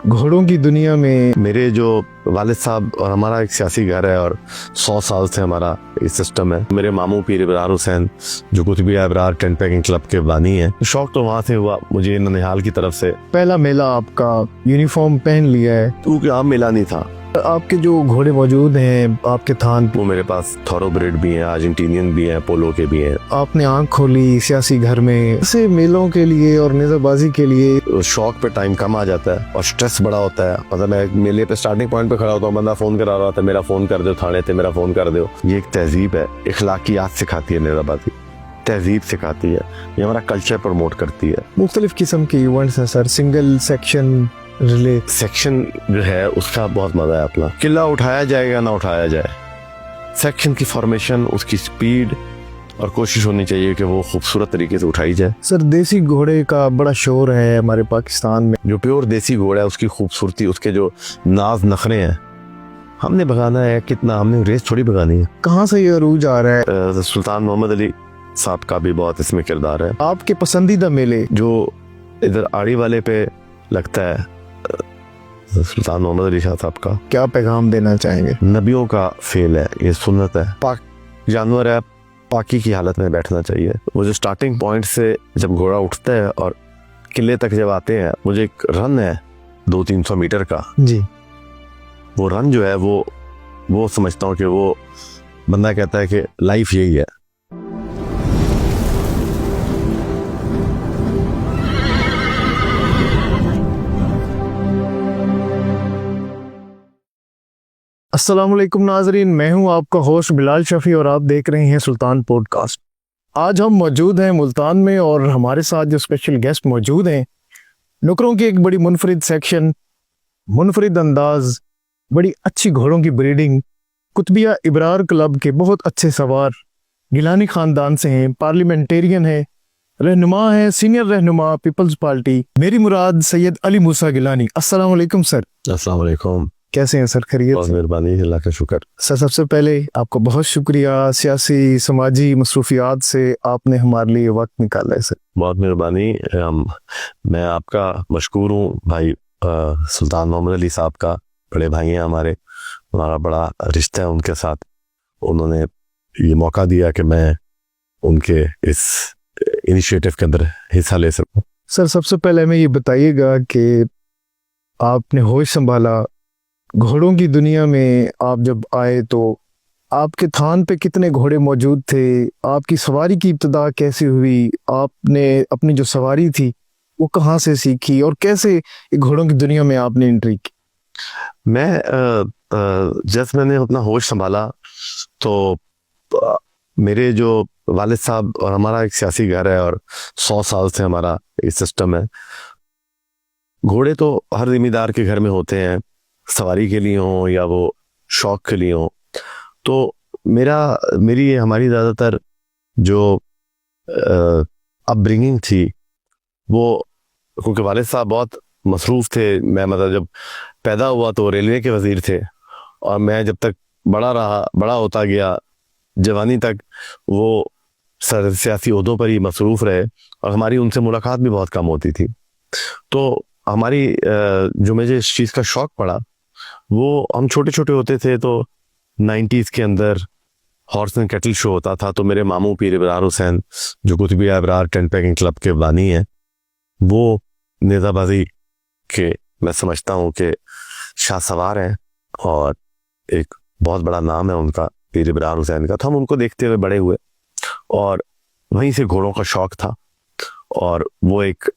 घोड़ों की दुनिया में मेरे जो वालिद साहब और हमारा एक सियासी घर है और 100 साल से हमारा ये सिस्टम है। मेरे मामू पीर इब्रार हुसैन जो कुतुबिया इब्रार टेंट पैकिंग क्लब के बानी है। शौक तो वहाँ से हुआ मुझे ननिहाल की तरफ से। पहला मेला आपका यूनिफॉर्म पहन लिया है, क्योंकि आम मेला नहीं था। आपके जो घोड़े मौजूद हैं आपके थान पे, वो मेरे पास थॉरोब्रेड भी हैं, अर्जेंटीनियन भी हैं, पोलो के भी हैं। आपने आंख खोली सियासी घर में। ऐसे मेलों के लिए और नेजाबाजी के लिए शौक पे टाइम कम आ जाता है और स्ट्रेस बड़ा होता है। मतलब मैं मेले पे स्टार्टिंग पॉइंट पे खड़ा होता हूँ, बंदा फोन करा रहा था, मेरा फोन कर दो, थाने थे मेरा फोन कर दो। ये एक तहजीब है, इखलाकियात सिखाती है नेजाबाजी, तहजीब सिखाती है, ये हमारा कल्चर प्रमोट करती है। मुख्तलिफ किस्म के इवेंट्स हैं sir, single section relay. Section जो है उसका बहुत मजा है अपना। किला उठाया जाएगा ना उठाया जाए, सेक्शन की फॉर्मेशन, उसकी स्पीड और कोशिश होनी चाहिए कि वो खूबसूरत तरीके से उठाई जाए। सर देसी घोड़े का बड़ा शोर है हमारे पाकिस्तान में। जो प्योर देसी घोड़ा है उसकी खूबसूरती, उसके जो नाज नखरे हैं, हमने भगाना है कितना, हमने रेस थोड़ी भगानी है। कहाँ से ये अरूज आ रहा है? सुल्तान मोहम्मद अली साहब का भी बहुत इसमें किरदार है। आपके पसंदीदा मेले जो इधर आड़ी वाले पे लगता है, सुल्तान मोहम्मद अली शाह साहब का। क्या पैगाम देना चाहेंगे? नबियों का फेल है, ये सुन्नत है, पाक जानवर है, पाकी की हालत में बैठना चाहिए। वो जो स्टार्टिंग पॉइंट से जब घोड़ा उठता है और किले तक जब आते हैं, मुझे एक रन है 200-300 मीटर का जी। वो रन जो है वो समझता हूँ कि वो बंदा कहता है कि लाइफ यही है। अस्सलामुअलैकुम नाजरीन, मैं हूं आपका होस्ट बिलाल शफी और आप देख रहे हैं सुल्तान पॉडकास्ट। आज हम मौजूद हैं मुल्तान में और हमारे साथ जो स्पेशल गेस्ट मौजूद हैं, नुकरों की एक बड़ी मुनफरिद सेक्शन, मुनफरिद अंदाज, बड़ी अच्छी घोड़ों की ब्रीडिंग, कुतुबिया इब्रार क्लब के बहुत अच्छे सवार, गिलानी खानदान से हैं, पार्लियामेंटेरियन हैं, रहनुमा है, सीनियर रहनुमा पीपल्स पार्टी, मेरी मुराद सैयद अली मूसा गिलानी। अस्सलाम वालेकुम सर। अस्सलाम वालेकुम। कैसे हैं सर? खैरियत? बहुत मेहरबानी, अल्लाह का शुक्र। सर सबसे पहले आपको बहुत शुक्रिया, सियासी समाजी मसरूफियात से आपने हमारे लिए वक्त निकाला है सर। बहुत मेहरबानी। मैं आपका मशकूर हूँ भाई। सुल्तान मोहम्मद अली साहब का बड़े भाई हैं हमारे, हमारा बड़ा रिश्ता है उनके साथ। उन्होंने ये मौका दिया कि मैं उनके इस इनिशिएटिव के अंदर हिस्सा ले सकूं। सर सबसे पहले हमें ये बताइएगा कि आपने होश संभाला, घोड़ों की दुनिया में आप जब आए तो आपके थान पे कितने घोड़े मौजूद थे? आपकी सवारी की इब्तिदा कैसे हुई? आपने अपनी जो सवारी थी वो कहाँ से सीखी और कैसे घोड़ों की दुनिया में आपने एंट्री की? मैं जब मैंने अपना होश संभाला तो मेरे जो वालिद साहब और हमारा एक सियासी घर है और 100 साल से हमारा ये सिस्टम है। घोड़े तो हर जिम्मेदार के घर में होते हैं, सवारी के लिए हो या वो शौक के लिए हो। तो मेरी हमारी ज़्यादातर जो अपब्रिंगिंग थी वो, क्योंकि वालिद साहब बहुत मसरूफ़ थे। मैं मतलब जब पैदा हुआ तो रेलवे के वज़ीर थे और मैं जब तक बड़ा होता गया जवानी तक वो सियासी ओहदों पर ही मसरूफ़ रहे और हमारी उनसे मुलाकात भी बहुत कम होती थी। तो हमारी जो मुझे इस चीज़ का शौक़ पड़ा, वो हम छोटे छोटे होते थे तो 90s के अंदर हॉर्स एंड कैटल शो होता था। तो मेरे मामू पीर इब्रार हुसैन जो कुतुबिया इब्रार टेंट पैकिंग क्लब के बानी हैं, वो नेज़ाबाजी के मैं समझता हूँ कि शाह सवार हैं और एक बहुत बड़ा नाम है उनका, पीर इब्रार हुसैन का। तो हम उनको देखते हुए बड़े हुए और वहीं से घोड़ों का शौक़ था। और वो एक,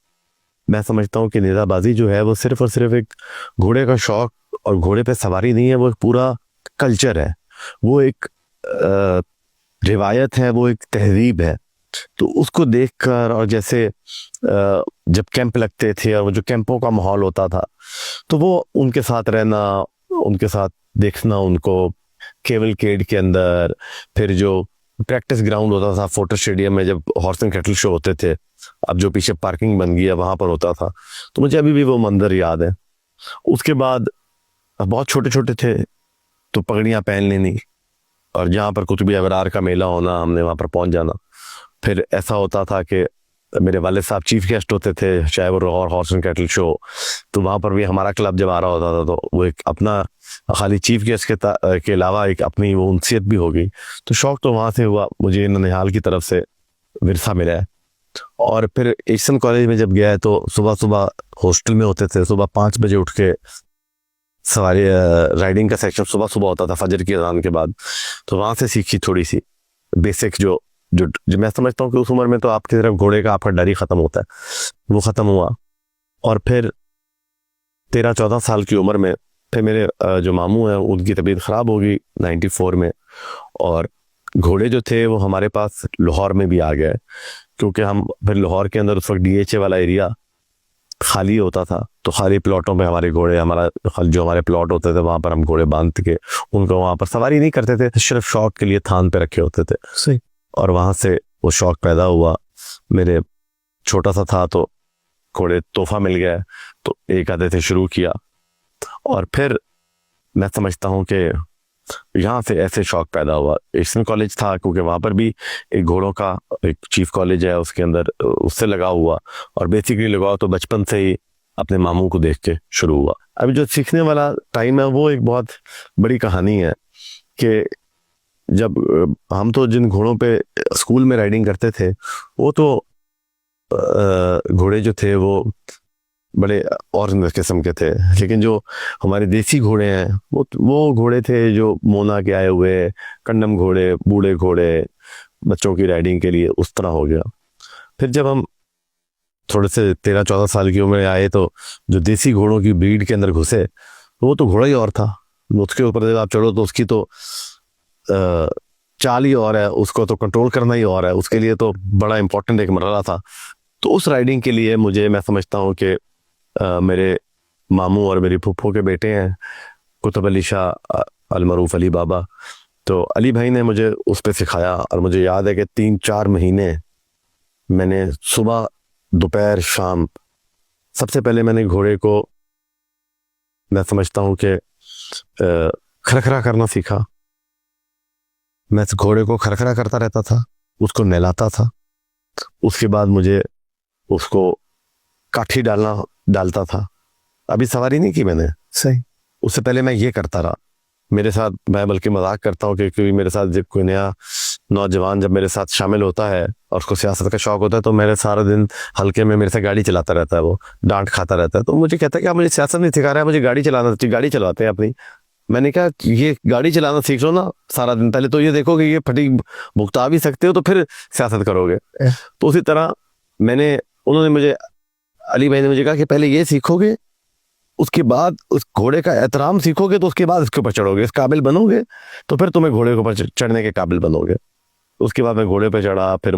मैं समझता हूँ कि नेज़ाबाजी जो है वो सिर्फ और सिर्फ एक घोड़े का शौक़ और घोड़े पे सवारी नहीं है, वो एक पूरा कल्चर है, वो एक रिवायत है, वो एक तहजीब है। तो उसको देखकर और जैसे जब कैंप लगते थे और वो जो कैंपों का माहौल होता था, तो वो उनके साथ रहना, उनके साथ देखना, उनको केवलकेड के अंदर, फिर जो प्रैक्टिस ग्राउंड होता था फोर्ट स्टेडियम में जब हॉर्स एंड कैटल शो होते थे, अब जो पीछे पार्किंग बन गई है वहाँ पर होता था, तो मुझे अभी भी वो मंजर याद है। उसके बाद बहुत छोटे छोटे थे तो पगड़ियाँ पहन लेनी और जहाँ पर कुतुबिया इब्रार का मेला होना, हमने वहाँ पर पहुँच जाना। फिर ऐसा होता था कि मेरे वाले साहब चीफ गेस्ट होते थे, चाहे वो Lahore horse and cattle show, तो वहाँ पर भी हमारा क्लब जब आ रहा होता था तो वो एक अपना खाली चीफ गेस्ट के अलावा एक अपनी वो उनसीयत भी हो गई। तो शौक तो वहाँ से हुआ, मुझे ननिहाल की तरफ से विरसा मिला है। और फिर एशियन कॉलेज में जब गया है तो सुबह सुबह हॉस्टल में होते थे, सुबह 5 बजे उठ के सवारी राइडिंग का सेक्शन सुबह सुबह होता था फजर की अजान के बाद। तो वहाँ से सीखी थोड़ी सी बेसिक जो जो जो मैं समझता हूँ कि उस उम्र में तो आपकी तरफ घोड़े का आपका डर ही खत्म होता है, वो खत्म हुआ। और फिर 13-14 साल की उम्र में फिर मेरे जो मामू हैं उनकी तबीयत ख़राब हो गई 94 में, और घोड़े जो थे वो हमारे पास लाहौर में भी आ गए, क्योंकि हम फिर लाहौर के अंदर उस वक्त DHA वाला एरिया खाली होता था। तो खाली प्लॉटों पे हमारे घोड़े, जो हमारे प्लॉट होते थे वहाँ पर हम घोड़े बांध के उनको वहाँ पर सवारी नहीं करते थे, सिर्फ शौक के लिए थान पे रखे होते थे। सही। और वहाँ से वो शौक पैदा हुआ। मेरे छोटा सा था तो घोड़े तोहफा मिल गया तो एक आधे से शुरू किया, और फिर मैं समझता हूँ कि यहाँ से ऐसे शौक पैदा हुआ। एशियन कॉलेज था क्योंकि वहाँ पर भी एक घोड़ों का एक चीफ कॉलेज है, उसके अंदर उससे लगा हुआ, और बेसिकली लगाओ तो बचपन से ही अपने मामू को देख के शुरू हुआ। अभी जो सीखने वाला टाइम है वो एक बहुत बड़ी कहानी है कि जब हम तो जिन घोड़ों पे स्कूल में राइडिंग करते थे वो तो घोड़े जो थे वो बड़े और किस्म के थे, लेकिन जो हमारे देसी घोड़े हैं वो घोड़े थे जो मोना के आए हुए कंडम घोड़े, बूढ़े घोड़े, बच्चों की राइडिंग के लिए, उस तरह हो गया। फिर जब हम थोड़े से 13-14 साल की उम्र में आए तो जो देसी घोड़ों की ब्रीड के अंदर घुसे तो वो तो घोड़ा ही और था। उसके ऊपर जब आप चढ़ो तो उसकी तो चाल ही और है, उसको तो कंट्रोल करना ही और है, उसके लिए तो बड़ा इंपॉर्टेंट एक मरहला था। तो उस राइडिंग के लिए मुझे, मैं समझता हूँ कि मेरे मामू और मेरी फूफो के बेटे हैं कुतुब अली शाह अलमरूफ अली बाबा, तो अली भाई ने मुझे उस पर सिखाया। और मुझे याद है कि 3-4 महीने मैंने सुबह दोपहर शाम, सबसे पहले मैंने घोड़े को, मैं समझता हूँ कि खरखरा करना सीखा। मैं इस घोड़े को खरखरा करता रहता था, उसको नहलाता था, उसके बाद मुझे उसको काठी डालता था। अभी सवारी नहीं की मैंने, सही। उससे पहले मैं ये करता रहा। मेरे साथ, मैं बल्कि मजाक करता हूँ कि क्योंकि मेरे साथ जब कोई नया नौजवान जब मेरे साथ शामिल होता है और उसको सियासत का शौक होता है तो मेरे सारा दिन हल्के में मेरे से गाड़ी चलाता रहता है, वो डांट खाता रहता है। तो मुझे कहता है कि आप मुझे सियासत नहीं सिखा रहा है, मुझे गाड़ी चलाना चाहिए, गाड़ी चलाते हैं अपनी। मैंने कहा ये गाड़ी चलाना सीख लो ना सारा दिन, पहले तो ये देखो कि ये फटीग भुगता भी सकते हो तो फिर सियासत करोगे। तो उसी तरह उन्होंने मुझे, अली भाई ने मुझे कहा कि पहले ये सीखोगे, उसके बाद उस घोड़े का एहतराम सीखोगे, तो उसके बाद इसके ऊपर चढ़ोगे, इस काबिल बनोगे तो फिर तुम्हें घोड़े के ऊपर चढ़ने के काबिल बनोगे। उसके बाद मैं घोड़े पे चढ़ा, फिर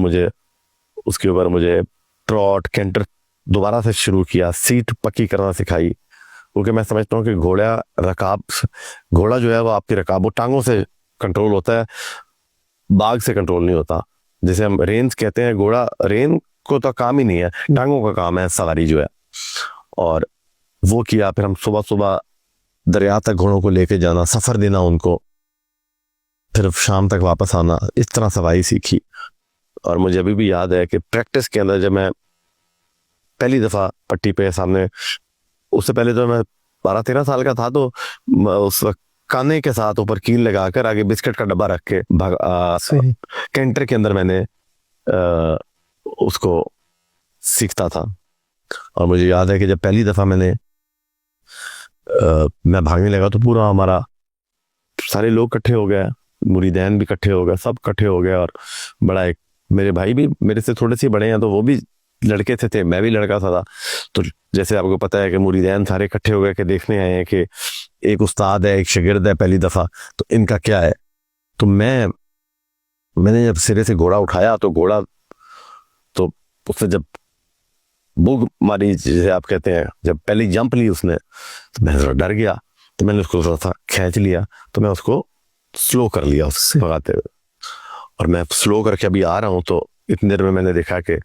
उसके ऊपर मुझे ट्रॉट कैंटर दोबारा से शुरू किया, सीट पक्की करना सिखाई, क्योंकि मैं समझता हूँ कि घोड़ा जो है वो आपकी रकाब, वो टांगों से कंट्रोल होता है, बाग से कंट्रोल नहीं होता। जैसे हम रेंज कहते हैं, घोड़ा रेन को तो काम ही नहीं है, टांगों का काम है सवारी जो है। और वो किया। फिर हम सुबह सुबह दरिया तक घोड़ों को लेके जाना, सफर देना उनको, फिर शाम तक वापस आना, इस तरह सवारी सीखी। और मुझे अभी भी याद है कि प्रैक्टिस के अंदर जब मैं पहली दफा पट्टी पे सामने, उससे पहले तो मैं 12-13 साल का था, तो उस वक्त काने के साथ ऊपर कील लगाकर आगे बिस्किट का डब्बा रख के कैंटर के अंदर मैंने उसको सीखता था। और मुझे याद है कि जब पहली दफा मैं भागने लगा तो पूरा हमारा सारे लोग इकट्ठे हो गए, मुरीदैन भी इकट्ठे हो गए, सब इकट्ठे हो गए। और बड़ा एक, मेरे भाई भी मेरे से थोड़े से बड़े हैं तो वो भी लड़के थे, मैं भी लड़का था। तो जैसे आपको पता है कि मुरीदैन सारे इकट्ठे हो गए कि देखने आए हैं कि एक उस्ताद है, एक शागिर्द है पहली दफा, तो इनका क्या है। तो मैंने जब सिरे से घोड़ा उठाया तो घोड़ा तो उसने जब बुग मारी, जैसे आप कहते हैं, जब पहली जंप ली उसने, तो मैं थोड़ा डर गया, तो मैंने उसको थोड़ा सा खींच लिया, तो मैं उसको स्लो कर लिया उससे भगाते हुए। और मैं स्लो करके अभी आ रहा हूँ तो इतनी देर में मैंने देखा कि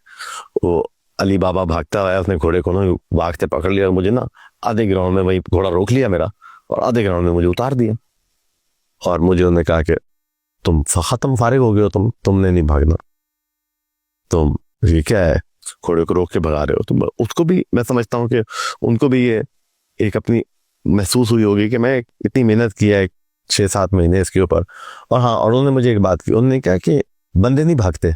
वो अली बाबा भागता हुआ है, उसने घोड़े को ना भागते पकड़ लिया और मुझे ना आधे ग्राउंड में वही घोड़ा रोक लिया मेरा, और आधे ग्राउंड में मुझे उतार दिया। और मुझे उन्होंने कहा कि तुम खत्म फारिग हो गए हो, तुमने नहीं भागना। तो ये क्या है घोड़े को रोक के भगा रहे हो, तो उसको भी मैं समझता हूँ कि उनको भी ये एक अपनी महसूस हुई होगी कि मैं इतनी मेहनत किया है 6-7 महीने इसके ऊपर। और हाँ, और उन्होंने मुझे एक बात की, उन्होंने कहा कि बंदे नहीं भागते,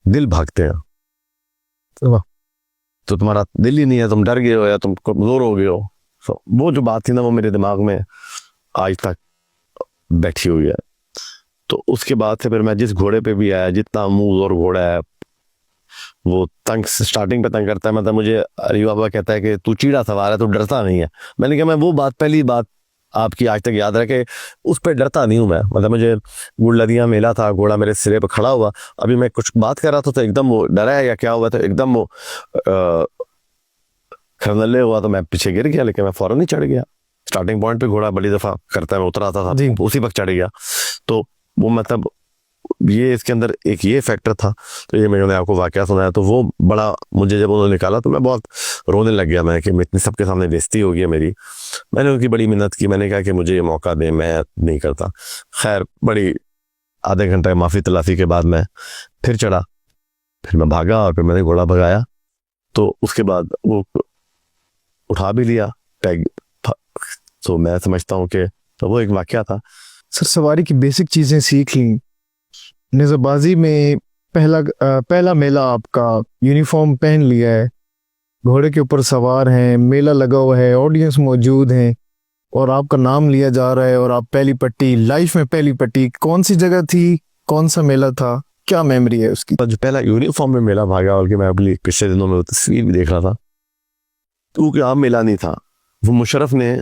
दिल भागते हैं। तो तुम्हारा दिल ही नहीं है, तुम डर गए हो या तुम कमजोर हो गए हो। तो वो जो बात थी ना, वो मेरे दिमाग में आज तक बैठी हुई है। तो उसके बाद से फिर मैं जिस घोड़े पे भी आया, जितना मुंह और घोड़ा है वो तंग, स्टार्टिंग पे तंग करता है। मतलब मुझे अली बाबा कहता है कि तू चीड़ा सवार है, तू डरता नहीं है। मैंने कहा मैं वो बात, पहली बात आपकी आज तक याद रखे, उस पर डरता नहीं हूं मैं। मतलब मुझे गुड़लदिया मेला था, घोड़ा मेरे सिरे पर खड़ा हुआ, अभी मैं कुछ बात कर रहा था तो एकदम वो डरा है या क्या हुआ था, एकदम वो खरनल्ले हुआ, तो मैं पीछे गिर गया, लेकिन मैं फौरन ही चढ़ गया। स्टार्टिंग पॉइंट पे घोड़ा बड़ी दफा करता है, मैं उतरा था उसी वक्त चढ़ गया। तो वो मतलब ये इसके अंदर एक ये फैक्टर था। तो ये मैंने आपको वाकया सुनाया, तो वो बड़ा मुझे जब उन्होंने निकाला तो मैं बहुत रोने लग गया। मैं कि इतनी सबके सामने बेइज्जती हो गई है मेरी। मैंने उनकी बड़ी मिन्नत की, मैंने कहा कि मुझे ये मौका दें, मैं नहीं करता। खैर बड़ी आधे घंटे माफ़ी तलाफी के बाद मैं फिर चढ़ा, फिर मैं भागा और फिर मैंने घोड़ा भगाया। तो उसके बाद वो उठा भी लिया टैग। तो मैं समझता हूँ कि तो वो एक वाकया था। सर सवारी की बेसिक चीजें सीख ली, निज़ाबाजी में पहला मेला आपका, यूनिफॉर्म पहन लिया है, घोड़े के ऊपर सवार हैं, मेला लगा हुआ है, ऑडियंस मौजूद हैं और आपका नाम लिया जा रहा है और आप पहली पट्टी, लाइफ में पहली पट्टी, कौन सी जगह थी, कौन सा मेला था, क्या मेमोरी है उसकी? जो पहला यूनिफॉर्म में मेला भागा, और कि मैं अगली पिछले दिनों में वो तस्वीर भी देख रहा था, तो वो कोई आम मेला नहीं था। वो मुशर्रफ ने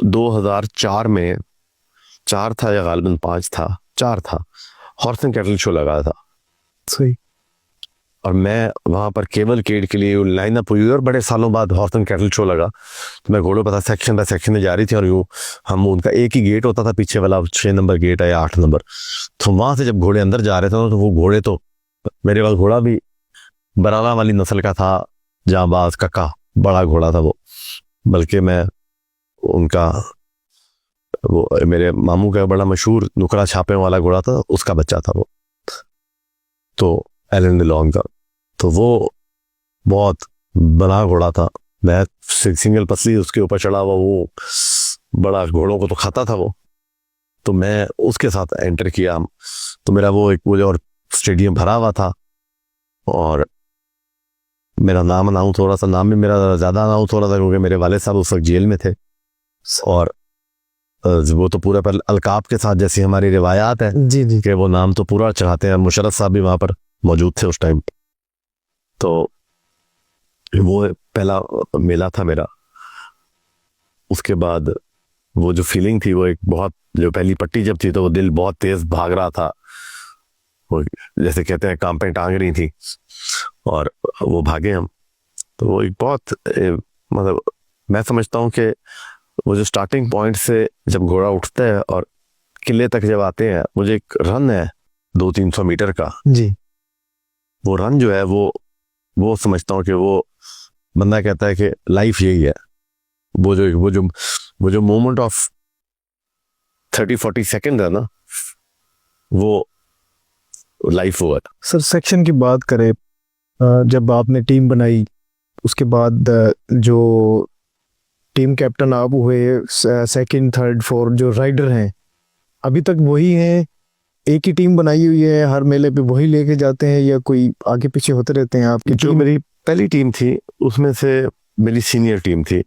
2004 में 4 था या गालिबन 5 था, 4 था, हॉर्स एंड कैटल शो लगाया था। सही। और मैं वहाँ पर केवल केड के लिए लाइनअप हुई, और बड़े सालों बाद हॉर्स एंड कैटल शो लगा। तो मैं घोड़ों पर सेक्शन बाय सेक्शन में जा रही थी, और यूँ हम उनका एक ही गेट होता था पीछे वाला, 6 नंबर गेट है या 8 नंबर। तो वहाँ से जब घोड़े अंदर जा रहे थे तो वो घोड़े, तो मेरे पास घोड़ा भी बराना वाली नस्ल का था, जांबाज कक्का, बड़ा घोड़ा था वो। बल्कि मैं उनका, वो मेरे मामू का बड़ा मशहूर नुकरा छापे वाला घोड़ा था, उसका बच्चा था वो, तो एलन डिलॉन्ग का। तो वो बहुत बड़ा घोड़ा था। मैं सिंगल पसली उसके ऊपर चढ़ा हुआ, वो बड़ा घोड़ों को तो खाता था वो। तो मैं उसके साथ एंटर किया। तो मेरा वो एक वो और स्टेडियम भरा हुआ था, और मेरा नाम अनाउंस हो रहा था। नाम भी मेरा ज़्यादा अनाउंस हो रहा था क्योंकि मेरे वाले साहब उस वक्त जेल में थे। और वो तो पूरा पर अलकाब के साथ, जैसी हमारी रिवायात है जी जी कि वो नाम तो पूरा चढ़ाते हैं। मुशर्रफ साहब भी वहाँ पर मौजूद थे उस टाइम। तो वो पहला मेला था मेरा। उसके बाद वो जो फीलिंग थी, वो एक बहुत, जो पहली पट्टी जब थी तो वो दिल बहुत तेज भाग रहा था, वो जैसे कहते हैं कांपें टांग रही थी, और वो भागे हम। तो वो एक बहुत मतलब मैं समझता हूँ कि वो जो स्टार्टिंग पॉइंट से जब घोड़ा उठता है और किले तक जब आते हैं, मुझे एक रन है 200-300 मीटर का। जी। वो रन जो है वो समझता हूँ कि वो बंदा कहता है कि लाइफ यही है। वो जो मोमेंट ऑफ 30-40 सेकेंड है ना, वो लाइफ हुआ। सर सेक्शन की बात करें, जब आपने टीम बनाई उसके बाद जो टीम कैप्टन आप हुए, सेकंड थर्ड फोर्थ जो राइडर हैं अभी तक वही हैं, एक ही टीम बनाई हुई है, हर मेले पे वही लेके जाते हैं या कोई आगे पीछे होते रहते हैं आपकी? जो मेरी पहली टीम थी उसमें से मेरी सीनियर टीम थी,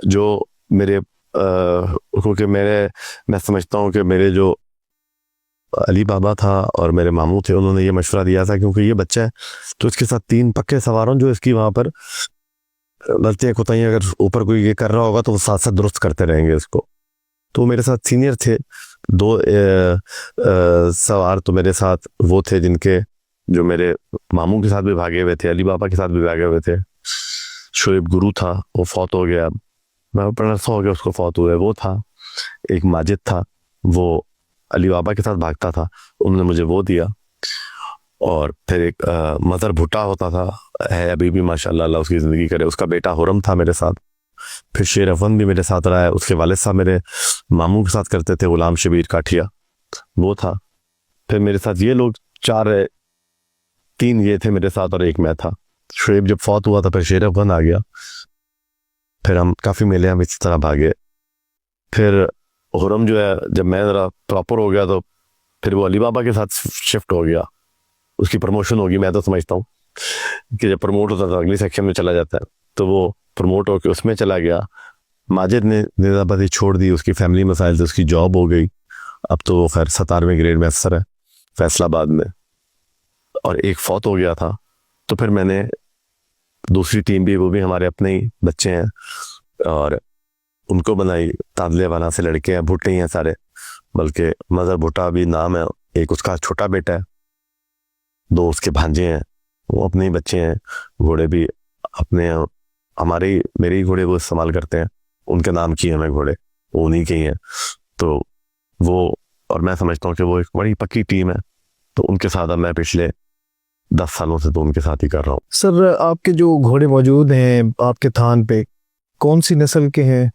जो मेरे क्योंकि मैं समझता हूँ कि मेरे जो अली बाबा था और मेरे मामू थे, उन्होंने ये मशवरा दिया था क्योंकि ये बच्चा है तो इसके साथ 3 पक्के सवारों जो इसकी वहाँ पर गलतियाँ कोताहियाँ अगर ऊपर कोई ये कर रहा होगा तो वो साथ साथ दुरुस्त करते रहेंगे इसको। तो मेरे साथ सीनियर थे 2 सवार, तो मेरे साथ वो थे जिनके, जो मेरे मामू के साथ भी भागे हुए थे, अली बाबा के साथ भी भागे हुए थे। शोएब गुरु था, वो फौत हो गया, मैं पढ़ा हो गया, उसको फौत हुआ, वो था। एक माजिद था, वो अली बाबा के साथ भागता था, उन्होंने मुझे वो दिया। और फिर एक मदर भुट्टा होता था, है अभी भी माशाल्लाह, अल्लाह उसकी ज़िंदगी करे, उसका बेटा हुरम था मेरे साथ। फिर शेर अफन भी मेरे साथ रहा है, उसके वालिद साहब मेरे मामू के साथ करते थे, गुलाम शबीर काठिया, वो था। फिर मेरे साथ ये लोग 4 3 ये थे मेरे साथ और एक मैं था। शुएब जब फौत हुआ था फिर शेर अफगान आ गया, फिर हम काफ़ी मेले हम इस तरह भागे। फिर खुरम जो है जब मैं ज़रा प्रॉपर हो गया तो फिर वो अली बाबा के साथ शिफ्ट हो गया, उसकी प्रमोशन होगी। मैं तो समझता हूँ कि जब प्रमोट होता था अगली सेक्शन में चला जाता है, तो वो प्रमोट होकर उसमें चला गया। माजिद ने निज़ाबादी छोड़ दी, उसकी फैमिली मसाइल से उसकी जॉब हो गई। अब तो वो खैर 17वें ग्रेड में अफसर है फैसलाबाद में। और एक फौत हो गया था, तो फिर मैंने दूसरी टीम भी, वो भी हमारे अपने ही बच्चे हैं, और उनको बनाई। तादले वाला से लड़के हैं, भुट्टे ही हैं सारे, बल्कि मज़हर भुट्टा भी नाम है। एक उसका छोटा बेटा है, 2 उसके भांजे हैं, वो अपने ही बच्चे हैं। घोड़े भी अपने हमारे मेरे ही घोड़े वो इस्तेमाल करते हैं, उनके नाम किए हैं घोड़े, वो उन्हीं के ही हैं। तो वो, और मैं समझता हूँ कि वो एक बड़ी पक्की टीम है। तो उनके साथ अब मैं पिछले 10 सालों से तो उनके साथ ही कर रहा हूँ। सर आपके जो घोड़े मौजूद हैं आपके थान पे, कौन सी नस्ल के हैं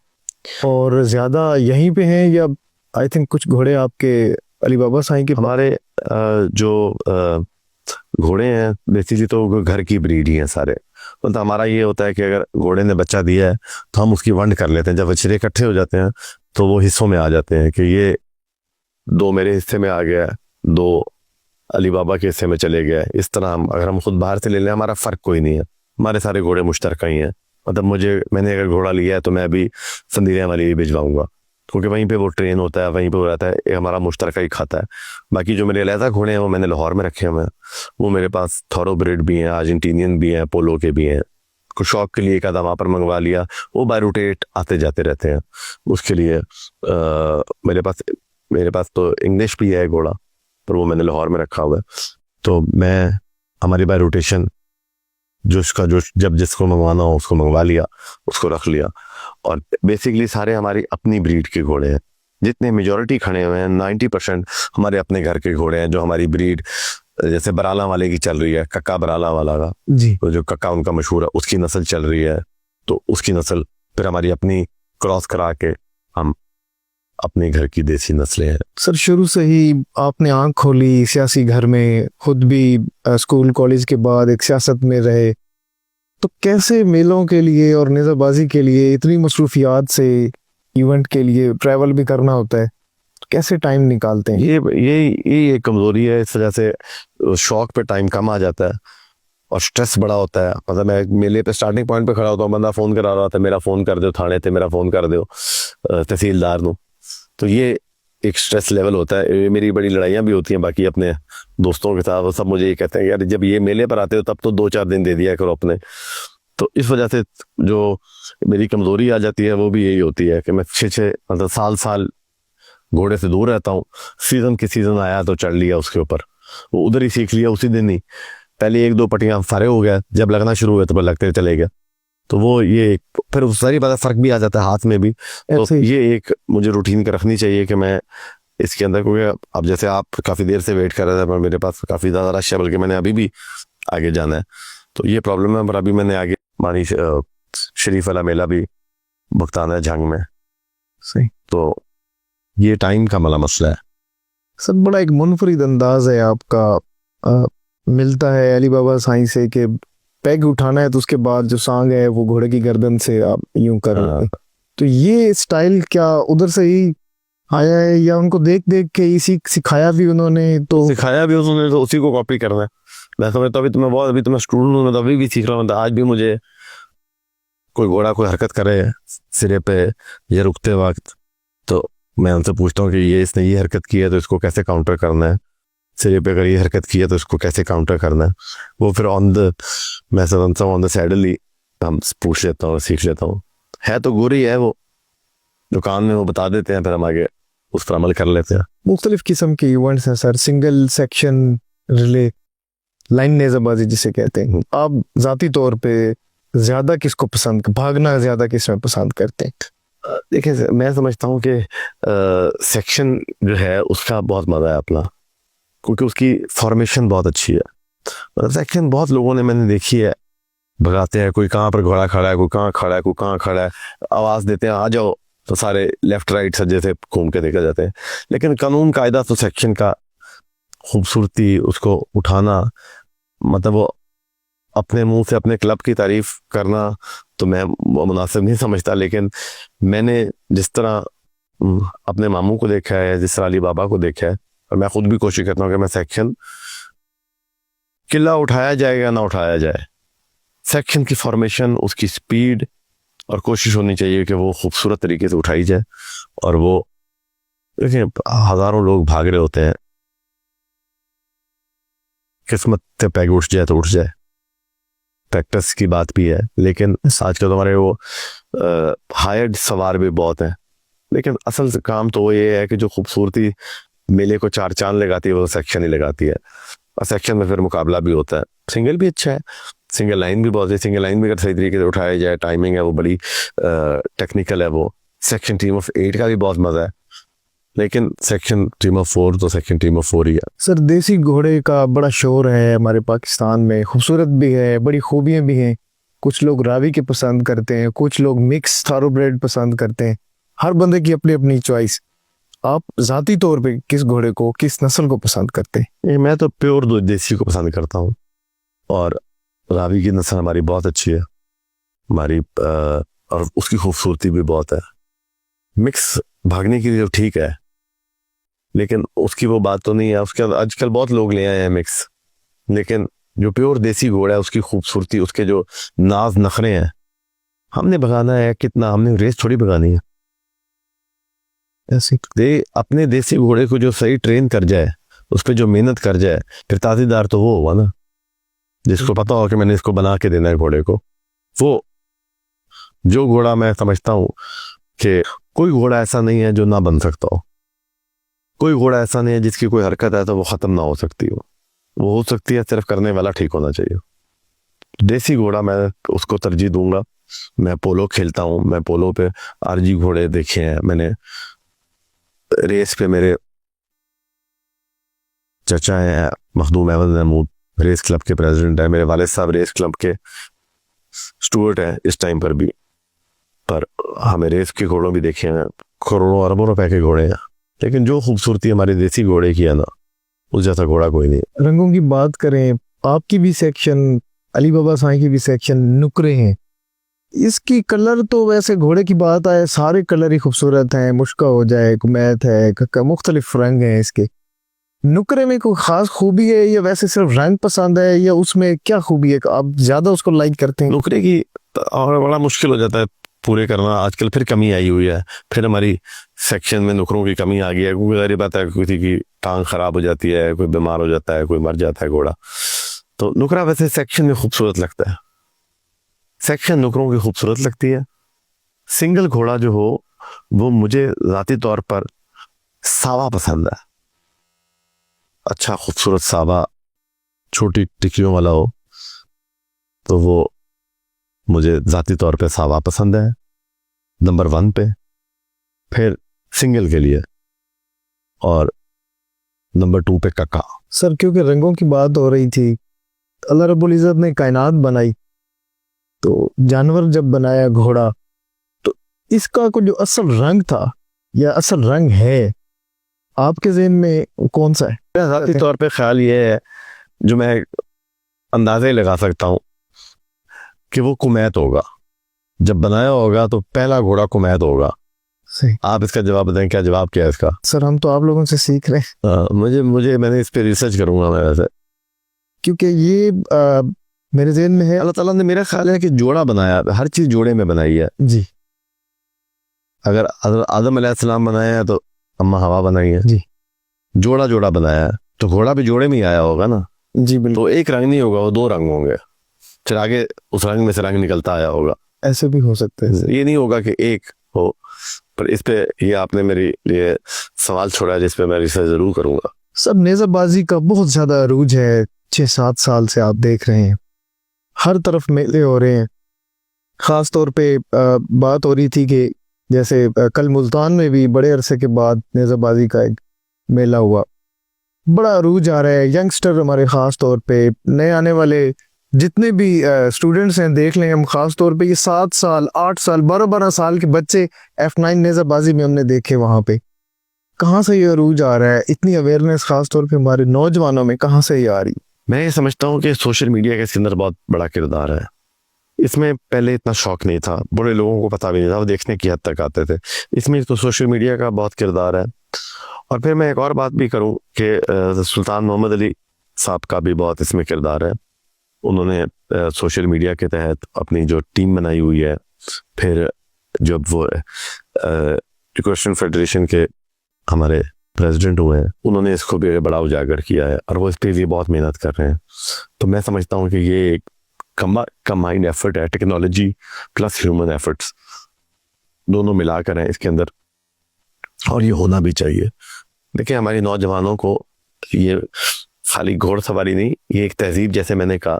और ज़्यादा यहीं पे हैं, या आई थिंक कुछ घोड़े आपके अली बाबा साईं के? हमारे जो घोड़े हैं बेसिकली तो घर की ब्रीड ही हैं सारे। तो हमारा ये होता है कि अगर घोड़े ने बच्चा दिया है तो हम उसकी वंड कर लेते हैं। जब बछड़े इकट्ठे हो जाते हैं तो वो हिस्सों में आ जाते हैं कि ये 2 मेरे हिस्से में आ गया, 2 अली बाबा के हिस्से में चले गए। इस तरह हम, अगर हम खुद बाहर से ले लें, हमारा फ़र्क कोई नहीं है, हमारे सारे घोड़े मुश्तरका ही हैं। मतलब मैंने अगर घोड़ा लिया है तो मैं भी संदीलिया वाली भी भिजवाऊंगा, क्योंकि वहीं पे वो ट्रेन होता है, वहीं पे वो रहता है, ये हमारा मुश्तरका ही खाता है। बाकी जो मेरे अलहदा घोड़े हैं वो मैंने लाहौर में रखे हुए हैं। वो मेरे पास थॉरोब्रेड भी हैं, अर्जेंटीनियन भी हैं, पोलो के भी हैं। कुछ शौक के लिए एक आधा वहाँ पर मंगवा लिया, वो बाय रोटेट आते जाते रहते हैं। उसके लिए मेरे पास तो इंग्लिश भी है घोड़ा, पर वो मैंने लाहौर में रखा हुआ है। तो मैं, हमारी बाय रोटेशन जो जब जिसको मंगवाना हो उसको मंगवा लिया, उसको रख लिया। और बेसिकली सारे हमारी अपनी ब्रीड के घोड़े हैं। जितने मेजॉरिटी खड़े हुए हैं 90% हमारे अपने घर के घोड़े हैं, जो हमारी ब्रीड, जैसे बराला वाले की चल रही है, कक्का बराला वाला का जी, तो जो कक्का उनका मशहूर है, उसकी नस्ल चल रही है। तो उसकी नस्ल फिर हमारी अपनी क्रॉस करा के हम अपने घर की देसी नस्लें हैं। सर शुरू से ही आपने आंख खोली सियासी घर में, खुद भी स्कूल कॉलेज के बाद एक सियासत में रहे, तो कैसे मेलों के लिए और नेज़ाबाजी के लिए इतनी मसरूफियात से इवेंट के लिए ट्रैवल भी करना होता है, तो कैसे टाइम निकालते हैं? ये एक कमजोरी है। इस वजह से शौक पे टाइम कम आ जाता है और स्ट्रेस बड़ा होता है। मतलब मैं मेले पे स्टार्टिंग पॉइंट पे खड़ा होता हूँ, बंदा फोन करा रहा था, मेरा फोन कर दो थाने थे, मेरा फोन कर दो तहसीलदार ਨੂੰ। तो ये एक स्ट्रेस लेवल होता है। ये मेरी बड़ी लड़ाइयाँ भी होती हैं बाकी अपने दोस्तों के साथ। वो सब मुझे ये कहते हैं यार जब ये मेले पर आते हो तब तो 2-4 दिन दे दिया करो अपने। तो इस वजह से जो मेरी कमजोरी आ जाती है वो भी यही होती है कि मैं 6-6 मतलब साल घोड़े से दूर रहता हूँ। सीजन के सीजन आया तो चढ़ लिया उसके ऊपर, वो उधर ही सीख लिया उसी दिन ही। पहले 1-2 पटियां फारे हो गया, जब लगना शुरू हुआ तो फिर लगते चले गया। तो वो ये फिर सारी बात फर्क भी आ जाता है हाथ में भी। तो ये एक मुझे रूटीन का रखनी चाहिए कि मैं इसके अंदर, क्योंकि अब जैसे आप काफ़ी देर से वेट कर रहे थे पर मेरे पास काफ़ी ज़्यादा रश है, बल्कि मैंने अभी भी आगे जाना है। तो ये प्रॉब्लम है। पर अभी मैंने आगे मानी शरीफ वाला मेला भी भुगताना है झंग में। सही। तो ये टाइम का मला मसला है। सर बड़ा एक मुनफरिद अंदाज है आपका, मिलता है अली बाबा साईं से कि पैग उठाना है तो उसके बाद जो सांग है वो घोड़े की गर्दन से आप यूं कर रहे हैं। तो ये स्टाइल क्या उधर से ही आया है या उनको देख देख के इसी सिखाया भी उन्होंने? तो सिखाया भी उन्होंने, तो उसी को कॉपी करना है। मैं समझता हूँ अभी तो मैं स्टूडेंट हूँ, तो अभी भी सीख रहा हूँ। तो आज भी मुझे कोई घोड़ा कोई हरकत करे सिरे पे या रुकते वक्त, तो मैं उनसे पूछता हूँ कि ये इसने ये हरकत की है तो इसको कैसे काउंटर करना है, सिरे पे अगर ये हरकत की है तो इसको कैसे काउंटर करना है। वो फिर मैं समझता हूँ ऑन द सैडल ही हम पूछ लेता हूँ, सीख लेता हूँ। है तो गोरी है, वो दुकान में वो बता देते हैं, फिर हम आगे उस पर अमल कर लेते हैं। मुख्तलिफ किस्म के इवेंट्स हैं sir, single section relay, line नेज़ाबाजी जिसे कहते हैं। आप जाती तौर पे ज्यादा किसको पसंद, भागना ज्यादा किस में पसंद करते हैं? देखिए मैं समझता हूँ कि सेक्शन जो है उसका बहुत मज़ा है अपना, क्योंकि उसकी फॉर्मेशन बहुत अच्छी है। सेक्शन बहुत लोगों ने मैंने देखी है भगाते हैं, कोई कहाँ पर घोड़ा खड़ा है, कोई कहाँ खड़ा है, कोई कहाँ खड़ा है, आवाज़ देते हैं आ जाओ, तो सारे लेफ्ट राइट सज्जे से घूम के निकल जाते हैं। लेकिन कानून कायदा तो सेक्शन का खूबसूरती, उसको उठाना, मतलब वो अपने मुंह से अपने क्लब की तारीफ करना तो मैं वो मुनासिब नहीं समझता, लेकिन मैंने जिस तरह अपने मामू को देखा है, जिस तरह अली बाबा को देखा है, और मैं खुद भी कोशिश करता हूँ कि मैं सेक्शन किला उठाया जाएगा ना उठाया जाए, सेक्शन की फॉर्मेशन, उसकी स्पीड और कोशिश होनी चाहिए कि वो खूबसूरत तरीके से उठाई जाए। और वो देखिए हजारों लोग भाग रहे होते हैं, किस्मत से पैग उठ जाए तो उठ जाए, प्रैक्टिस की बात भी है, लेकिन आजकल हमारे वो हायर्ड सवार भी बहुत हैं, लेकिन असल काम तो वो ये है कि जो खूबसूरती मेले को चार चांद लगाती है वो सेक्शन ही लगाती है। और सेक्शन में फिर मुकाबला भी होता है, सिंगल भी अच्छा है, सिंगल लाइन भी बहुत है, सिंगल लाइन भी अगर सही तरीके से उठाया जाए, टाइमिंग है वो बड़ी टेक्निकल है, वो सेक्शन टीम ऑफ 8 का भी बहुत मजा है, लेकिन सेक्शन टीम ऑफ 4 तो सेक्शन टीम ऑफ 4 ही है। सर देसी घोड़े का बड़ा शोर है हमारे पाकिस्तान में, खूबसूरत भी है, बड़ी खूबियां भी हैं। कुछ लोग रावी के पसंद करते हैं, कुछ लोग मिक्स थारोब्रेड पसंद करते हैं, हर बंदे की अपनी अपनी चॉइस। आप जाती तौर पे किस घोड़े को, किस नस्ल को पसंद करते हैं? मैं तो प्योर देसी को पसंद करता हूँ, और रावी की नस्ल हमारी बहुत अच्छी है हमारी, और उसकी खूबसूरती भी बहुत है। मिक्स भागने के लिए ठीक है, लेकिन उसकी वो बात तो नहीं है। उसके आजकल बहुत लोग ले आए हैं मिक्स, लेकिन जो प्योर देसी घोड़ा है उसकी खूबसूरती, उसके जो नाज नखरे हैं, हमने भगाना है कितना, हमने रेस थोड़ी भगानी है। ऐसी अपने देसी घोड़े को जो सही ट्रेन कर जाए, उस पर जो मेहनत कर जाए, फिर ताजीदार तो वो हुआ ना, जिसको पता हो कि मैंने इसको बना के देना है घोड़े को। वो जो घोड़ा, मैं समझता हूँ कि कोई घोड़ा ऐसा नहीं है जो ना बन सकता हो, कोई घोड़ा ऐसा नहीं है जिसकी कोई हरकत है तो वो खत्म ना हो सकती हो, वो हो सकती है, सिर्फ करने वाला ठीक होना चाहिए। देसी घोड़ा मैं उसको तरजीह दूंगा। मैं पोलो खेलता हूँ, मैं पोलो पे आरजी घोड़े देखे हैं मैंने, रेस पे मेरे चचा हैं मखदूम अहमद महमूद, रेस क्लब के प्रेसिडेंट है, मेरे वालिद साहब रेस क्लब के स्टूअर्ट हैं इस टाइम पर भी, पर हमें रेस के घोड़ों भी देखे हैं, करोड़ों अरबों रुपए के घोड़े हैं, लेकिन जो खूबसूरती हमारे देसी घोड़े की है ना, उस जैसा घोड़ा कोई नहीं। रंगों की बात करें, आपकी भी सेक्शन, अली बाबा साईं की भी सेक्शन नुकरे हैं। इसकी कलर तो वैसे घोड़े की बात आए सारे कलर ही खूबसूरत हैं, मुश्का हो जाए, कुमैत है, मुख्तलिफ रंग हैं इसके। नुकरे में कोई खास खूबी है या वैसे सिर्फ रंग पसंद है, या उसमें क्या खूबी है आप ज्यादा उसको लाइक करते हैं? नुकरे की और बड़ा मुश्किल हो जाता है पूरे करना, आजकल फिर कमी आई हुई है, फिर हमारी सेक्शन में नुकरों की कमी आ गई है, क्योंकि गरीब बात है किसी की टांग खराब हो जाती है, कोई बीमार हो जाता है, कोई मर जाता है घोड़ा, तो नुकरा वैसे सेक्शन में खूबसूरत लगता है, सेक्शन नुकरों की खूबसूरत लगती है। सिंगल घोड़ा जो हो वो मुझे जाती तौर पर सावा पसंद है, अच्छा खूबसूरत सावा, छोटी टिकियों वाला हो तो वो मुझे जाती तौर पे सावा पसंद है नंबर 1 पे, फिर सिंगल के लिए, और नंबर 2 पे कक्का। सर क्योंकि रंगों की बात हो रही थी, अल्लाह रब्बुल इज़्ज़त ने कायनात बनाई, तो जानवर जब बनाया घोड़ा, तो इसका कोई जो असल रंग था या असल रंग है आपके ज़हन में कौन सा है? मेरा ज़ाती तौर पे ख्याल ये है, जो मैं अंदाजे लगा सकता हूँ कि वो कुमैत होगा, जब बनाया होगा तो पहला घोड़ा कुमैत होगा। सही। आप इसका जवाब बताएं, क्या जवाब क्या है इसका? सर हम तो आप लोगों से सीख रहे हैं, मुझे मैंने इस पे रिसर्च करूंगा मैं वैसे, क्योंकि ये मेरे ज़हन में है। अल्लाह ताला ने, मेरा ख्याल है कि जोड़ा बनाया, हर चीज जोड़े में बनाई है। जी अगर आदम अलैहिस्सलाम बनाए हैं तो अम्मा हवा बनाई है, जी जोड़ा जोड़ा बनाया है, तो घोड़ा भी जोड़े में ही आया होगा ना। जी बिल्कुल, तो एक रंग नहीं होगा, वो 2 रंग होंगे, फिर आगे उस रंग में से रंग निकलता आया होगा, ऐसे भी हो सकते हैं। ये नहीं होगा कि एक हो। पर इस पे ये आपने मेरे लिए सवाल छोड़ा है जिस पे मैं रिसर्च जरूर करूंगा। सब नेज़ाबाजी का बहुत ज्यादा अरूज है, 6-7 साल से आप देख रहे हैं, हर तरफ मेले हो रहे हैं। खास तौर पे बात हो रही थी कि जैसे कल मुल्तान में भी बड़े अरसे के बाद नेज़ाबाजी का एक मेला हुआ, बड़ा अरूज आ रहा है। यंगस्टर हमारे खास तौर पे, नए आने वाले जितने भी स्टूडेंट्स हैं, देख लें हम, खास तौर पे ये 7 साल 8 साल 12-12 साल के बच्चे F9 नेज़ाबाजी में हमने देखे। वहाँ पे कहाँ से ये अरूज आ रहा है, इतनी अवेयरनेस खास तौर पे हमारे नौजवानों में कहाँ से ये आ रही? मैं ये समझता हूँ कि सोशल मीडिया का इसके अंदर बहुत बड़ा किरदार है। इसमें पहले इतना शौक नहीं था, बड़े लोगों को पता भी नहीं था, वो देखने की हद तक आते थे। इसमें तो सोशल मीडिया का बहुत किरदार है। और फिर मैं एक और बात भी करूँ कि सुल्तान मोहम्मद अली साहब का भी बहुत इसमें किरदार है। उन्होंने सोशल मीडिया के तहत अपनी जो टीम बनाई हुई है, फिर जब वो क्रिकेट फेडरेशन के हमारे प्रेसिडेंट हुए हैं, उन्होंने इसको भी बड़ा उजागर किया है और वो इस पे भी बहुत मेहनत कर रहे हैं। तो मैं समझता हूँ कि ये एक कंबाइंड एफर्ट है, टेक्नोलॉजी प्लस ह्यूमन एफर्ट्स दोनों मिलाकर हैं इसके अंदर, और ये होना भी चाहिए। देखिए हमारे नौजवानों को ये खाली घोड़सवारी नहीं, ये एक तहजीब, जैसे मैंने कहा,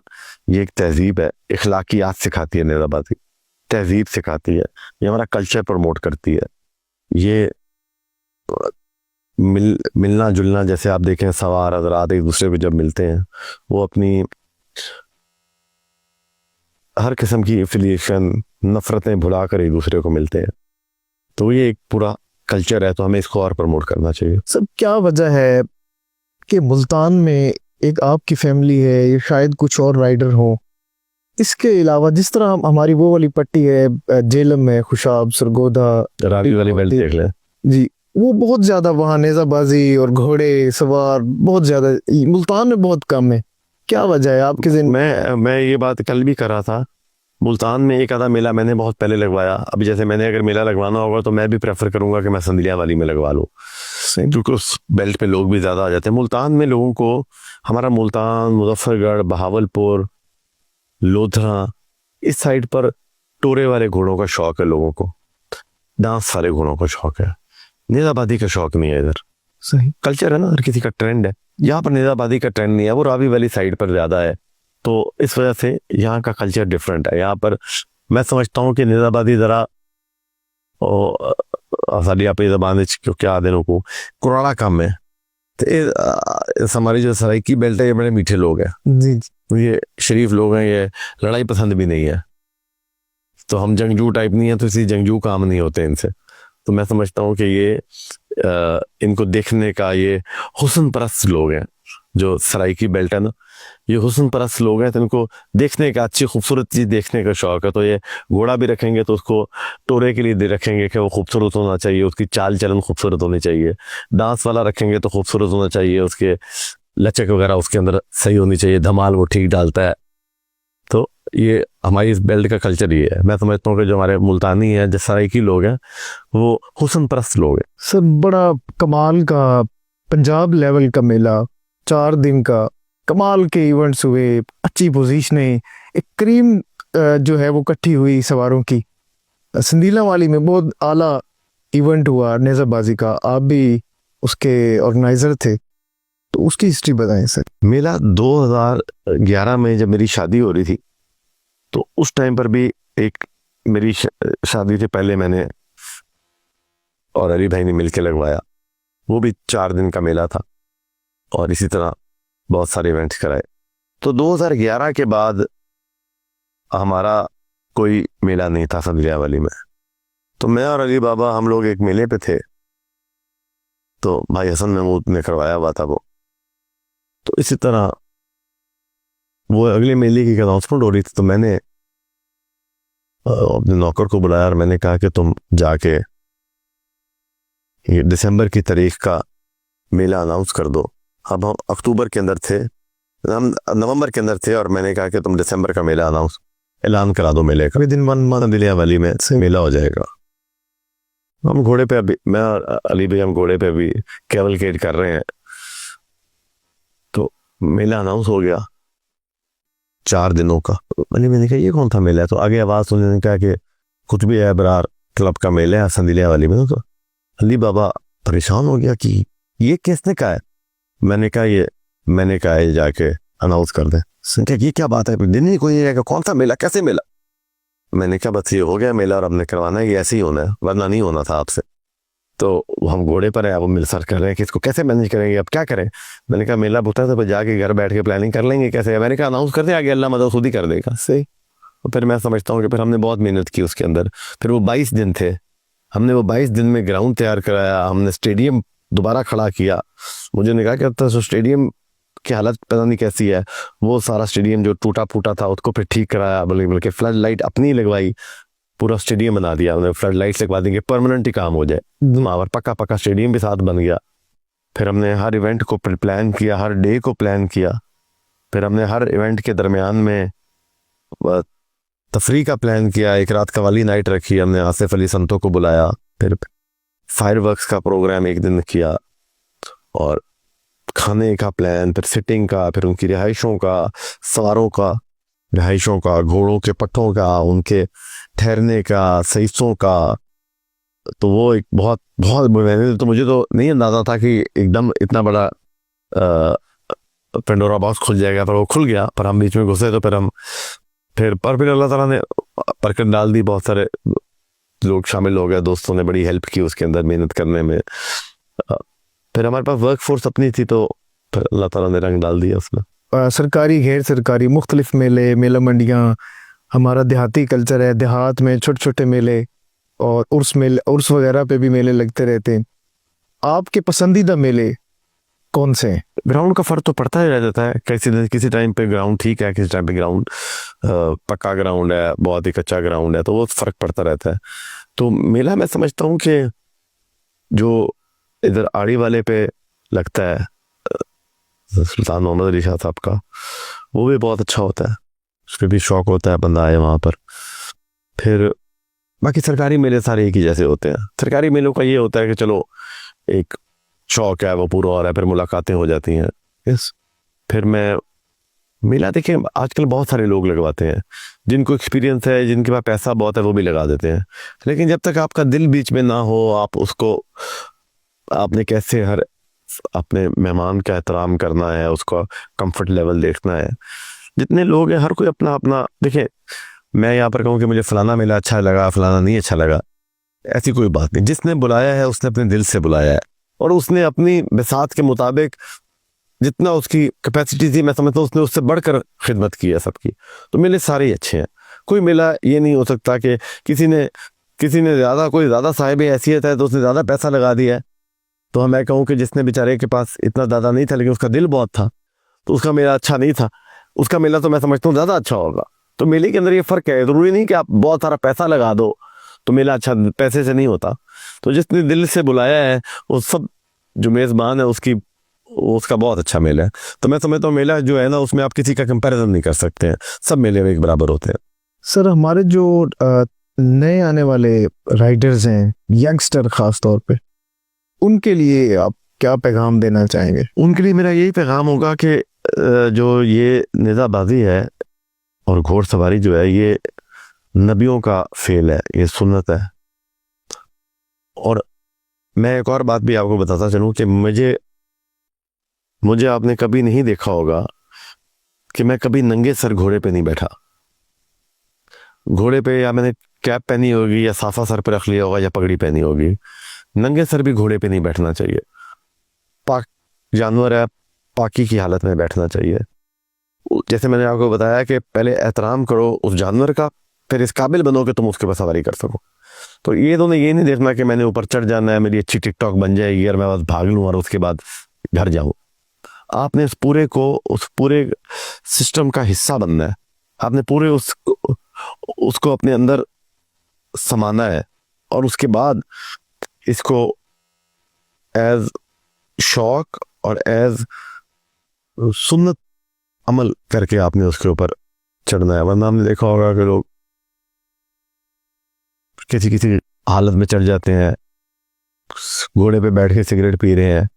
ये एक तहजीब है, इखलाकियात सिखाती है, नेज़ाबादी तहजीब सिखाती है, ये हमारा कल्चर प्रमोट करती है। ये मिलना जुलना, जैसे आप देखें सवार हजरात एक दूसरे पे जब मिलते हैं, वो अपनी हर किस्म की एफिलिएशन नफरतें भुला कर एक दूसरे को मिलते हैं। तो ये एक पूरा कल्चर है, तो हमें इसको और प्रमोट करना चाहिए। सब क्या वजह है कि मुल्तान में एक आपकी फैमिली है, ये शायद कुछ और राइडर हो, इसके अलावा जिस तरह हमारी वो वाली पट्टी है जेलम में, खुशाब, सरगोदा, रावी वाली बेल्ट देख लें जी, वो बहुत ज्यादा वहाँ नेजाबाजी और घोड़े सवार बहुत ज्यादा, मुल्तान में बहुत कम है। क्या वजह है आपके जिन? मैं ये बात कल भी कर रहा था, मुल्तान में एक आधा मेला मैंने बहुत पहले लगवाया। अभी जैसे मैंने अगर मेला लगवाना होगा तो मैं भी प्रेफर करूंगा कि मैं संदलिया वाली में लगवा लूँ, क्योंकि उस बेल्ट पे लोग भी ज़्यादा आ जाते हैं। मुल्तान में लोगों को, हमारा मुल्तान, मुजफ्फरगढ़, बहावलपुर, लोधरा, इस साइड पर टोरे वाले घोड़ों का शौक है लोगों को, डांस वाले घोड़ों का शौक है, नेज़ाबादी का शौक नहीं है। इधर सही कल्चर है ना, हर किसी का ट्रेंड है। यहाँ पर नेज़ाबादी का ट्रेंड नहीं है, वो रावी वाली साइड पर ज़्यादा है। तो इस वजह से यहाँ का कल्चर डिफरेंट है। यहाँ पर मैं समझता हूँ कि नेज़ाबादी ज़रा साड़ी अपनी जबान क्या आदे को कुराड़ा कम है। तो हमारी जो सराइकी बेल्ट है, ये बड़े मीठे लोग हैं जी, जी। ये शरीफ लोग हैं, ये लड़ाई पसंद भी नहीं है। तो हम जंगजू टाइप नहीं है, तो इसी जंगजू काम नहीं होते इनसे। तो मैं समझता हूँ कि ये इनको देखने का, ये हुस्न परस्त लोग हैं जो सराइकी बेल्ट है ना, ये हुस्न परस्त लोग हैं, तो इनको देखने का, अच्छी खूबसूरत चीज़ देखने का शौक है। तो ये घोड़ा भी रखेंगे तो उसको टोरे के लिए दे रखेंगे कि वो खूबसूरत होना चाहिए, उसकी चाल चलन खूबसूरत होनी चाहिए। डांस वाला रखेंगे तो खूबसूरत होना चाहिए, उसके लचक वगैरह उसके अंदर सही होनी चाहिए, धमाल वो ठीक डालता है। तो ये हमारी इस बेल्ट का कल्चर ये है। मैं समझता हूँ कि जो हमारे मुल्तानी हैं, जो सराइकी लोग हैं, वो हुस्न परस्त लोग हैं। सर बड़ा कमाल का पंजाब लेवल का मेला, 4 दिन का, कमाल के इवेंट्स हुए, अच्छी पोजीशनें, एक क्रीम जो है वो इकट्ठी हुई सवारों की। संदीला वाली में बहुत आला इवेंट हुआ नेज़ाबाजी का, आप भी उसके ऑर्गेनाइजर थे, तो उसकी हिस्ट्री बताएं सर। मेला 2011 में जब मेरी शादी हो रही थी, तो उस टाइम पर भी एक मेरी शादी से पहले मैंने और अली भाई ने मिलकर लगवाया। वो भी 4 दिन का मेला था और इसी तरह बहुत सारे इवेंट्स कराए। तो 2011 के बाद हमारा कोई मेला नहीं था संदलिया वाली में। तो मैं और अली बाबा हम लोग एक मेले पे थे, तो भाई हसन महमूद ने करवाया हुआ था वो। तो इसी तरह वो अगले मेले की अनाउंसमेंट हो रही थी, तो मैंने अपने नौकर को बुलाया और मैंने कहा कि तुम जाके ये दिसंबर की तारीख का मेला अनाउंस कर दो। अब हम अक्टूबर के अंदर थे, हम नवंबर के अंदर थे, और मैंने कहा कि तुम दिसंबर का मेला ऐलान करा दो मेले का। विदिन 1 मंथ संदलिया वाली में मेला हो जाएगा। हम घोड़े पे अभी, मैं और अली भाई, हम घोड़े पे अभी कैवलकेट कर रहे हैं। तो मेला अनाउंस हो गया 4 दिनों का। मैंने कहा ये कौन था मेला है? तो आगे आवाज़ सुनने ने कहा कि कुछ भी है बरार क्लब का मेला है संदलिया वाली में। तो अली बाबा परेशान हो गया कि ये किसने कहा है। मैंने कहा ये जाके अनाउंस कर दें। ये क्या बात है, दिन ही कोई है, कौन सा मेला, कैसे मेला? मैंने कहा बस ये हो गया मेला और हमने करवाना है, ये ऐसे ही होना है, वरना नहीं होना था आपसे। तो हम घोड़े पर हैं, अब हम मिल सर कर रहे हैं कि इसको कैसे मैनेज करेंगे, अब क्या करें। मैंने कहा मेला बुता है तो जाके घर बैठ के प्लानिंग कर लेंगे कैसे। मैंने कहा अनाउंस कर दे आगे, अल्लाह मदद खुद ही कर देगा। सही। और फिर मैं समझता हूँ कि फिर हमने बहुत मेहनत की उसके अंदर। फिर वो 22 दिन थे, हमने वो 22 दिन में ग्राउंड तैयार कराया, हमने स्टेडियम दोबारा खड़ा किया। मुझे ने कहा कि अब तो स्टेडियम की हालत पता नहीं कैसी है, वो सारा स्टेडियम जो टूटा फूटा था उसको फिर ठीक कराया, बल्कि फ्लड लाइट अपनी लगवाई, पूरा स्टेडियम बना दिया उन्होंने, फ्लड लाइट्स लगवा देंगे, परमानेंट ही काम हो जाए, और पक्का पक्का स्टेडियम भी साथ बन गया। फिर हमने हर इवेंट को प्लान किया, हर डे को प्लान किया, फिर हमने हर इवेंट के दरमियान में तफरी का प्लान किया, एक रात कवाली नाइट रखी हमने, आसिफ अली संतों को बुलाया, फिर फायरवर्क्स का प्रोग्राम एक दिन किया, और खाने का प्लान, फिर सिटिंग का, फिर उनकी रिहाइशों का, सवारों का रिहाइशों का, घोड़ों के पट्टों का, उनके ठहरने का, सईसों का। तो वो एक बहुत बहुत मैंने तो मुझे तो नहीं अंदाजा था कि एकदम इतना बड़ा पेंडोरा बॉक्स खुल जाएगा, पर वो खुल गया। पर हम बीच में घुसे तो फिर अल्लाह ताला ने बरकत डाल दी, बहुत सारे लोग शामिल हो गए, दोस्तों ने बड़ी हेल्प की उसके अंदर मेहनत करने में। फिर हमारे पास वर्क फोर्स अपनी थी, तो फिर अल्लाह ताला ने रंग डाल दिया उसमें। सरकारी गैर सरकारी मुख्तलिफ मेले, मेला मंडियाँ, हमारा देहाती कल्चर है, देहात में छोटे छोटे मेले और उर्स वगैरह पे भी मेले लगते रहते हैं। आपके पसंदीदा मेले कौन से हैं? ग्राउंड का फर्क तो पड़ता ही रह जाता है, किसी टाइम पे ग्राउंड ठीक है, किसी टाइम पे ग्राउंड पक्का ग्राउंड है, बहुत ही कच्चा ग्राउंड है, तो वो फर्क पड़ता रहता है। तो मेला मैं समझता हूँ कि जो इधर आड़ी वाले पे लगता है सुल्तान मोहम्मद अली शाह साहब का, वो भी बहुत अच्छा होता है, उसके भी शौक होता है बंदा आए वहाँ पर। फिर बाकी सरकारी मेले सारे एक ही जैसे होते हैं। सरकारी मेलों का ये होता है कि चलो एक शौक है वो पूरा हो रहा है, फिर मुलाकातें हो जाती हैं। यस, फिर मैं मेला देखिए आजकल बहुत सारे लोग लगवाते हैं, जिनको एक्सपीरियंस है, जिनके पास पैसा बहुत है, वो भी लगा देते हैं। लेकिन जब तक आपका दिल बीच में ना हो, आप उसको आपने कैसे हर अपने मेहमान का एहतराम करना है, उसका कंफर्ट लेवल देखना है। जितने लोग हैं हर कोई अपना अपना देखे। मैं यहाँ पर कहूँ कि मुझे फलाना मेला अच्छा लगा, फलाना नहीं अच्छा लगा, ऐसी कोई बात नहीं। जिसने बुलाया है उसने अपने दिल से बुलाया है, और उसने अपनी बिसात के मुताबिक जितना उसकी कैपेसिटी थी, मैं समझता हूँ उसने उससे बढ़कर खिदमत की है सबकी। तो मेले सारे ही अच्छे हैं। कोई मेला ये नहीं हो सकता कि किसी ने कोई ज़्यादा साहिब हैसियत है तो उसने ज़्यादा पैसा लगा दिया है। तो मैं कहूँ कि जिसने बेचारे के पास इतना ज़्यादा नहीं था लेकिन उसका दिल बहुत था, तो उसका मेला अच्छा नहीं था, उसका मेला तो मैं समझता हूँ ज़्यादा अच्छा होगा। तो मेले के अंदर ये फ़र्क है, ज़रूरी नहीं कि आप बहुत सारा पैसा लगा दो तो मेला अच्छा, पैसे से नहीं होता। तो जिसने दिल से बुलाया है वो सब जो मेज़बान है उसका बहुत अच्छा मेला है। तो मैं समझता हूँ मेला जो है ना, उसमें आप किसी का कंपैरिजन नहीं कर सकते हैं, सब मेले एक बराबर होते हैं। सर, हमारे जो नए आने वाले राइडर्स हैं, यंगस्टर खास तौर पे, उनके लिए आप क्या पैगाम देना चाहेंगे? उनके लिए मेरा यही पैगाम होगा कि जो ये नेज़ाबाजी है और घोड़सवारी जो है, ये नबियों का फेल है, ये सुन्नत है। और मैं एक और बात भी आपको बताता चलूँ कि मुझे आपने कभी नहीं देखा होगा कि मैं कभी नंगे सर घोड़े पे नहीं बैठा। घोड़े पे या मैंने कैप पहनी होगी या साफा सर पे रख लिया होगा या पगड़ी पहनी होगी, नंगे सर भी घोड़े पे नहीं बैठना चाहिए। पाक जानवर है, पाकी की हालत में बैठना चाहिए। जैसे मैंने आपको बताया कि पहले एहतराम करो उस जानवर का, फिर इस काबिल बनो कि तुम उसके ऊपर सवारी कर सको। तो ये दोनों ये नहीं देखना कि मैंने ऊपर चढ़ जाना है, मेरी अच्छी टिकटॉक बन जाएगी और मैं बस भाग लूँ और उसके बाद घर जाऊँ। आपने उस पूरे सिस्टम का हिस्सा बनना है, आपने पूरे उसको अपने अंदर समाना है, और उसके बाद इसको एज शौक और एज सुन्नत अमल करके आपने उसके ऊपर चढ़ना है। वरना हमने देखा होगा कि लोग किसी हालत में चढ़ जाते हैं, घोड़े पे बैठ के सिगरेट पी रहे हैं,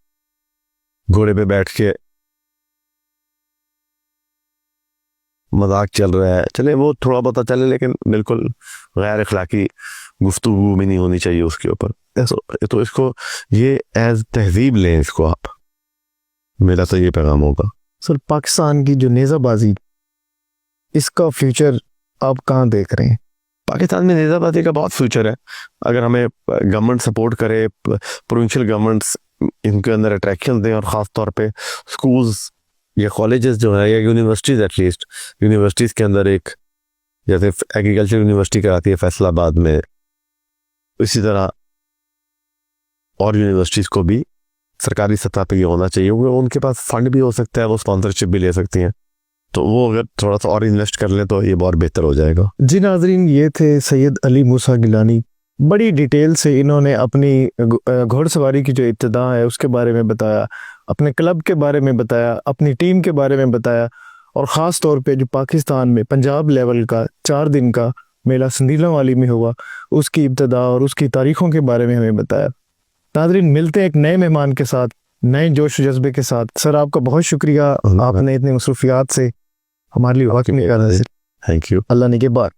घोड़े पे बैठ के मजाक चल रहा है, चले वो थोड़ा बहुत चले, लेकिन बिल्कुल गैर अखलाकी गुफ्तगू भी नहीं होनी चाहिए उसके ऊपर। तो इसको ये एज तहजीब लें इसको आप, मेरा तो ये पैगाम होगा। सर, पाकिस्तान की जो नेज़ाबाजी, इसका फ्यूचर आप कहाँ देख रहे हैं? पाकिस्तान में नेज़ाबाजी का बहुत फ्यूचर है, अगर हमें गवर्नमेंट सपोर्ट करे, प्रोविंशियल गवर्नमेंट्स इनके अंदर अट्रैक्शन दें, और ख़ास तौर पे स्कूल्स या कॉलेजेस जो है, या यूनिवर्सिटीज़, एटलीस्ट यूनिवर्सिटीज़ के अंदर एक जैसे एग्रीकल्चर यूनिवर्सिटी कराती है फैसलाबाद में, इसी तरह और यूनिवर्सिटीज़ को भी सरकारी सतह पे ये होना चाहिए, क्योंकि उनके पास फंड भी हो सकता है, वो स्पॉन्सरशिप भी ले सकती हैं, तो वो अगर थोड़ा सा और इन्वेस्ट कर लें तो ये बहुत बेहतर हो जाएगा। जी नाजरीन, ये थे सैयद अली मूसा गिलानी। बड़ी डिटेल से इन्होंने अपनी घुड़सवारी की जो इब्तिदा है उसके बारे में बताया, अपने क्लब के बारे में बताया, अपनी टीम के बारे में बताया, और ख़ास तौर पे जो पाकिस्तान में पंजाब लेवल का 4 दिन का मेला संदीला वाली में हुआ उसकी इब्तिदा और उसकी तारीख़ों के बारे में हमें बताया। नाज़रीन, मिलते हैं एक नए मेहमान के साथ, नए जोश जज्बे के साथ। सर, आपका बहुत शुक्रिया, आपने इतनी मसरूफियात से हमारे लिए वक्त निकाला। Thank you. अल्लाह ने के बाद।